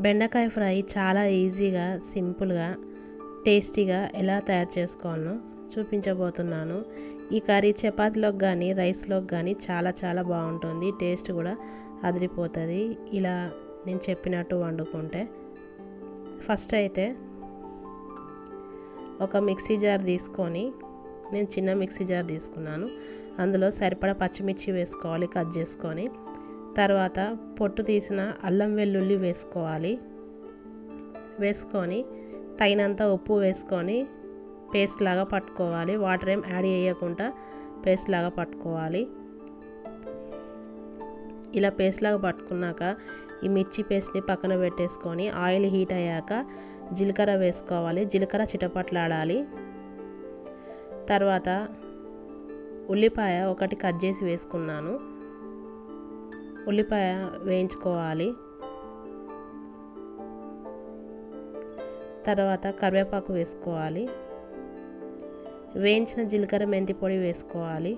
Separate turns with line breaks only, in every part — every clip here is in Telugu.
బెండకాయ ఫ్రై చాలా ఈజీగా సింపుల్గా టేస్టీగా ఎలా తయారు చేసుకోవాలో చూపించబోతున్నాను. ఈ కర్రీ చపాతీలోకి కానీ రైస్లోకి కానీ చాలా బాగుంటుంది. టేస్ట్ కూడా అదిరిపోతుంది ఇలా నేను చెప్పినట్టు వండుకుంటే. ఫస్ట్ అయితే ఒక మిక్సీ జార్ తీసుకొని, నేను చిన్న మిక్సీ జార్ తీసుకున్నాను. అందులో సరిపడా పచ్చిమిర్చి వేసుకోవాలి కట్ చేసుకొని. తర్వాత పొట్టు తీసిన అల్లం వెల్లుల్లి వేసుకోవాలి. వేసుకొని తగినంత ఉప్పు వేసుకొని పేస్ట్ లాగా పట్టుకోవాలి. వాటర్ ఏం యాడ్ చేయకుండా పేస్ట్ లాగా పట్టుకోవాలి. ఇలా పేస్ట్ లాగా పట్టుకున్నాక ఈ మిర్చి పేస్ట్ని పక్కన పెట్టేసుకొని ఆయిల్ హీట్ అయ్యాక జీలకర్ర వేసుకోవాలి. జీలకర్ర చిటపట్లాడాలి. తర్వాత ఉల్లిపాయ ఒకటి కట్ చేసి వేసుకున్నాను. ఉల్లిపాయ వేయించుకోవాలి. తర్వాత కరివేపాకు వేసుకోవాలి. వేయించిన జీలకర్ర మెంతి పొడి వేసుకోవాలి.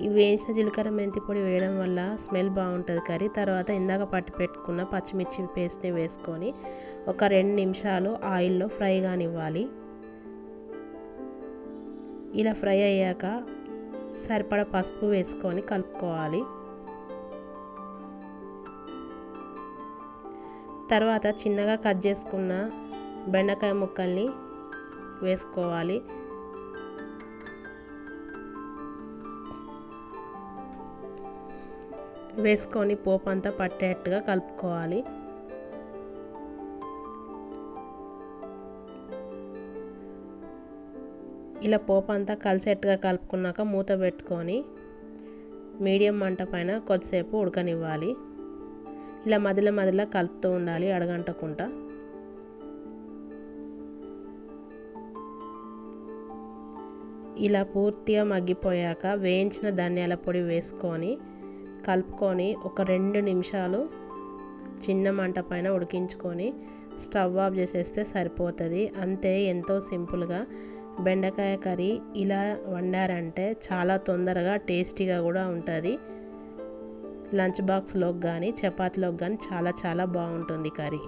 ఈ వేయించిన జీలకర్ర మెంతి పొడి వేయడం వల్ల స్మెల్ బాగుంటుంది కర్రీ. తర్వాత ఇందాక పట్టి పెట్టుకున్న పచ్చిమిర్చి పేస్ట్ని వేసుకొని ఒక 2 నిమిషాలు ఆయిల్లో ఫ్రై కానివ్వాలి. ఇలా ఫ్రై అయ్యాక సరిపడా పసుపు వేసుకొని కలుపుకోవాలి. తర్వాత చిన్నగా కట్ చేసుకున్న బెండకాయ ముక్కల్ని వేసుకోవాలి. వేసుకొని పోపు అంతా పట్టేట్టుగా కలుపుకోవాలి. ఇలా పోపు అంతా కలిసేట్టుగా కలుపుకున్నాక మూత పెట్టుకొని మీడియం మంట పైన కొద్దిసేపు ఉడకనివ్వాలి. ఇలా మధ్యలో కలుపుతూ ఉండాలి అడగంటకుండా. ఇలా పూర్తిగా మగ్గిపోయాక వేయించిన ధనియాల పొడి వేసుకొని కలుపుకొని ఒక 2 నిమిషాలు చిన్న మంట పైన ఉడికించుకొని స్టవ్ ఆఫ్ చేసేస్తే సరిపోతుంది. అంతే, ఎంతో సింపుల్గా బెండకాయ కర్రీ ఇలా వండారంటే చాలా తొందరగా టేస్టీగా కూడా ఉంటుంది. లంచ్ బాక్స్లోకి కానీ చపాతీలోకి కానీ చాలా బాగుంటుంది కర్రీ.